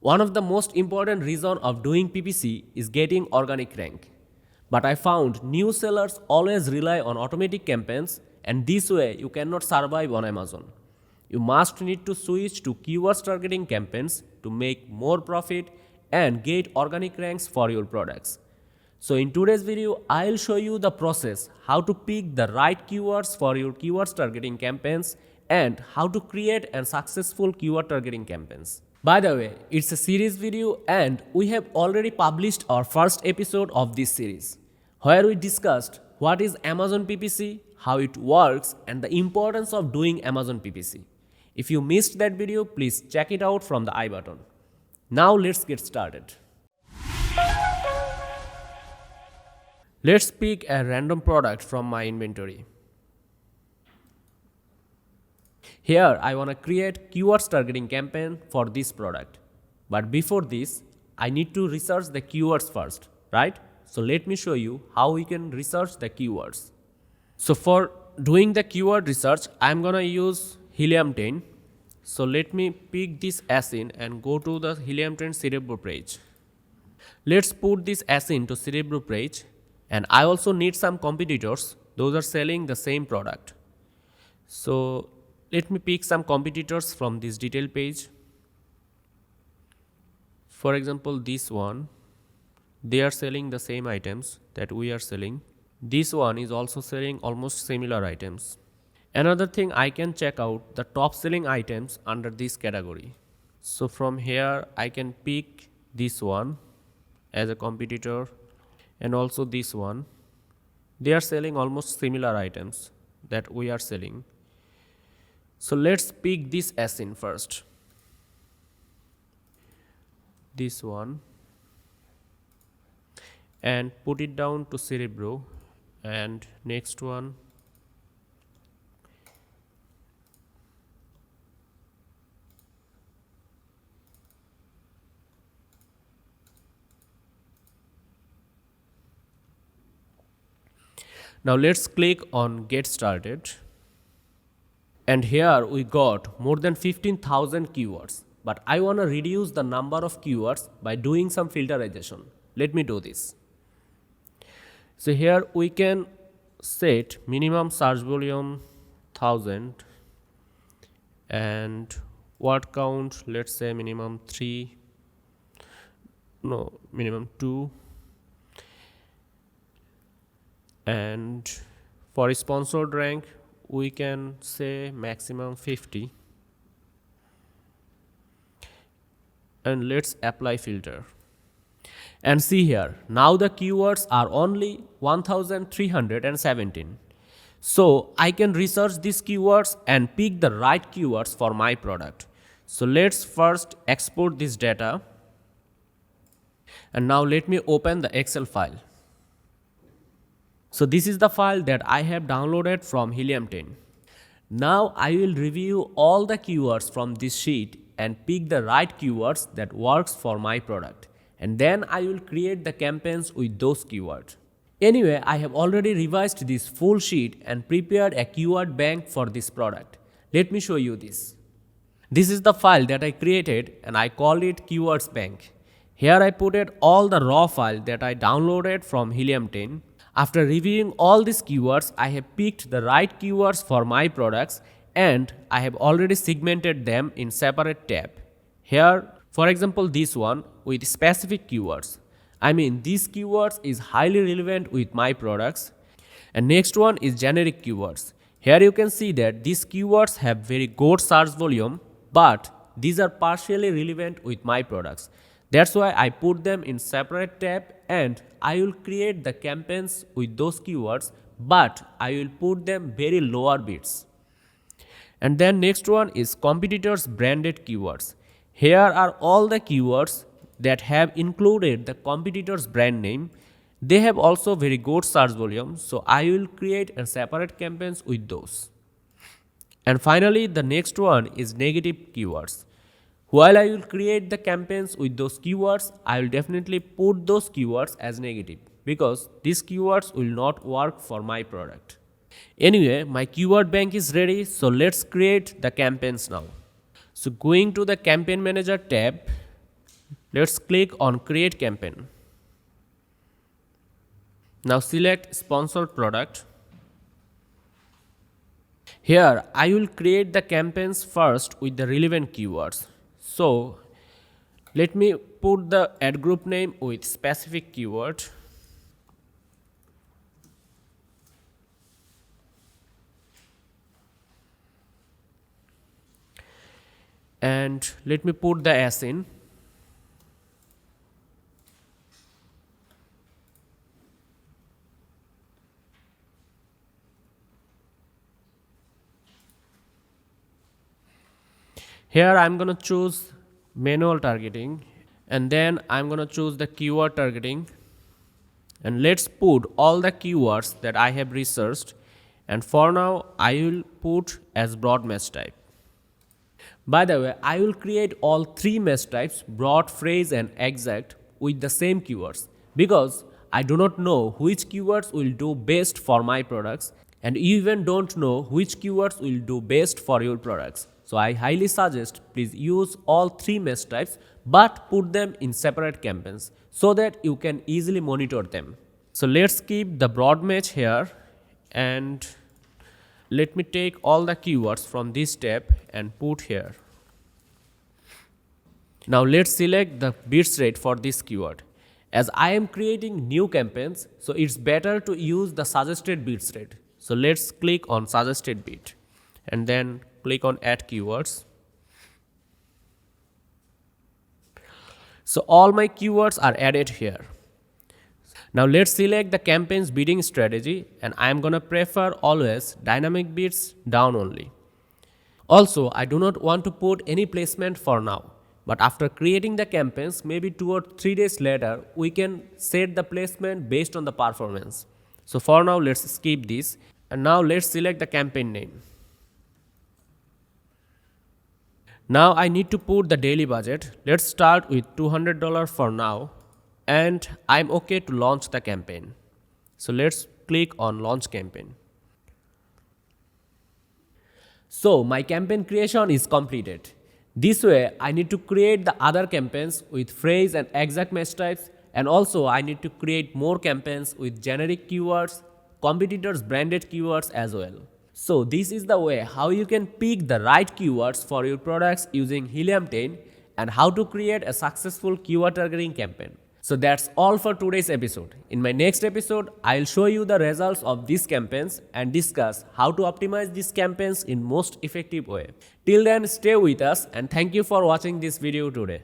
One of the most important reason of doing PPC is getting organic rank. But I found new sellers always rely on automatic campaigns, and this way you cannot survive on Amazon. You must need to switch to keywords targeting campaigns to make more profit and get organic ranks for your products. So in today's video, I'll show you the process how to pick the right keywords for your keywords targeting campaigns and how to create a successful keyword targeting campaigns. By the way, it's a series video and we have already published our first episode of this series where we discussed what is Amazon PPC, how it works and the importance of doing Amazon PPC. If you missed that video, please check it out from the I button. Now let's get started. Let's pick a random product from my inventory. Here I want to create keywords targeting campaign for this product. But before this, I need to research the keywords first, right? So let me show you how we can research the keywords. So for doing the keyword research, I'm gonna use Helium 10. So let me pick this ASIN and go to the Helium 10 Cerebro page. Let's put this ASIN to Cerebro page, and I also need some competitors. Those are selling the same product. So let me pick some competitors from this detail page. For example, this one, they are selling the same items that we are selling. This one is also selling almost similar items. Another thing, I can check out the top selling items under this category. So from here, I can pick this one as a competitor and also this one. They are selling almost similar items that we are selling. So let's pick this ASIN first. This one. And put it down to Cerebro. And next one. Now let's click on Get Started. And here we got more than 15,000 keywords. But I want to reduce the number of keywords by doing some filterization. Let me do this. So here we can set minimum search volume 1000 and word count, let's say minimum 3, no, minimum 2. And for sponsored rank, we can say maximum 50. And let's apply filter. And see here, now the keywords are only 1317. So I can research these keywords and pick the right keywords for my product. So let's first export this data. And now let me open the Excel file. So this is the file that I have downloaded from Helium 10. Now I will review all the keywords from this sheet and pick the right keywords that works for my product. And then I will create the campaigns with those keywords. Anyway, I have already revised this full sheet and prepared a keyword bank for this product. Let me show you this. This is the file that I created and I called it Keywords Bank. Here I put it all the raw file that I downloaded from Helium 10. After reviewing all these keywords, I have picked the right keywords for my products and I have already segmented them in separate tab. Here, for example, this one with specific keywords. I mean, these keywords is highly relevant with my products. And next one is generic keywords. Here you can see that these keywords have very good search volume, but these are partially relevant with my products. That's why I put them in separate tab and I will create the campaigns with those keywords, but I will put them very lower bids. And then next one is competitors branded keywords. Here are all the keywords that have included the competitor's brand name. They have also very good search volume, so I will create a separate campaigns with those. And finally, the next one is negative keywords. While I will create the campaigns with those keywords, I will definitely put those keywords as negative because these keywords will not work for my product. Anyway, my keyword bank is ready, so let's create the campaigns now. So going to the campaign manager tab, Let's click on create campaign. Now select sponsored product. Here I will create the campaigns first with the relevant keywords. So let me put the ad group name with specific keyword. And let me put the S in. Here I'm going to choose manual targeting, and then I'm going to choose the keyword targeting, and let's put all the keywords that I have researched, and for now I will put as broad mesh type. By the way, I will create all three mesh types, broad, phrase and exact, with the same keywords because I do not know which keywords will do best for my products, and you even don't know which keywords will do best for your products. So I highly suggest please use all three mesh types but put them in separate campaigns so that you can easily monitor them. So let's keep the broad mesh here, and let me take all the keywords from this tab and put here. Now let's select the bits rate for this keyword. As I am creating new campaigns, so it's better to use the suggested bits rate. So let's click on suggested bit and then click on add keywords. So all my keywords are added here. Now let's select the campaign's bidding strategy, and I am gonna prefer always dynamic bids down only. Also, I do not want to put any placement for now, but after creating the campaigns, maybe 2 or 3 days later, we can set the placement based on the performance. So for now, let's skip this, and now let's select the campaign name. Now I need to put the daily budget. Let's start with $200 for now, and I'm okay to launch the campaign. So let's click on launch campaign. So my campaign creation is completed. This way I need to create the other campaigns with phrase and exact mesh types, and also I need to create more campaigns with generic keywords, competitors branded keywords as well. So this is the way how you can pick the right keywords for your products using Helium 10 and how to create a successful keyword targeting campaign. So that's all for today's episode. In my next episode, I'll show you the results of these campaigns and discuss how to optimize these campaigns in most effective way. Till then, stay with us and thank you for watching this video today.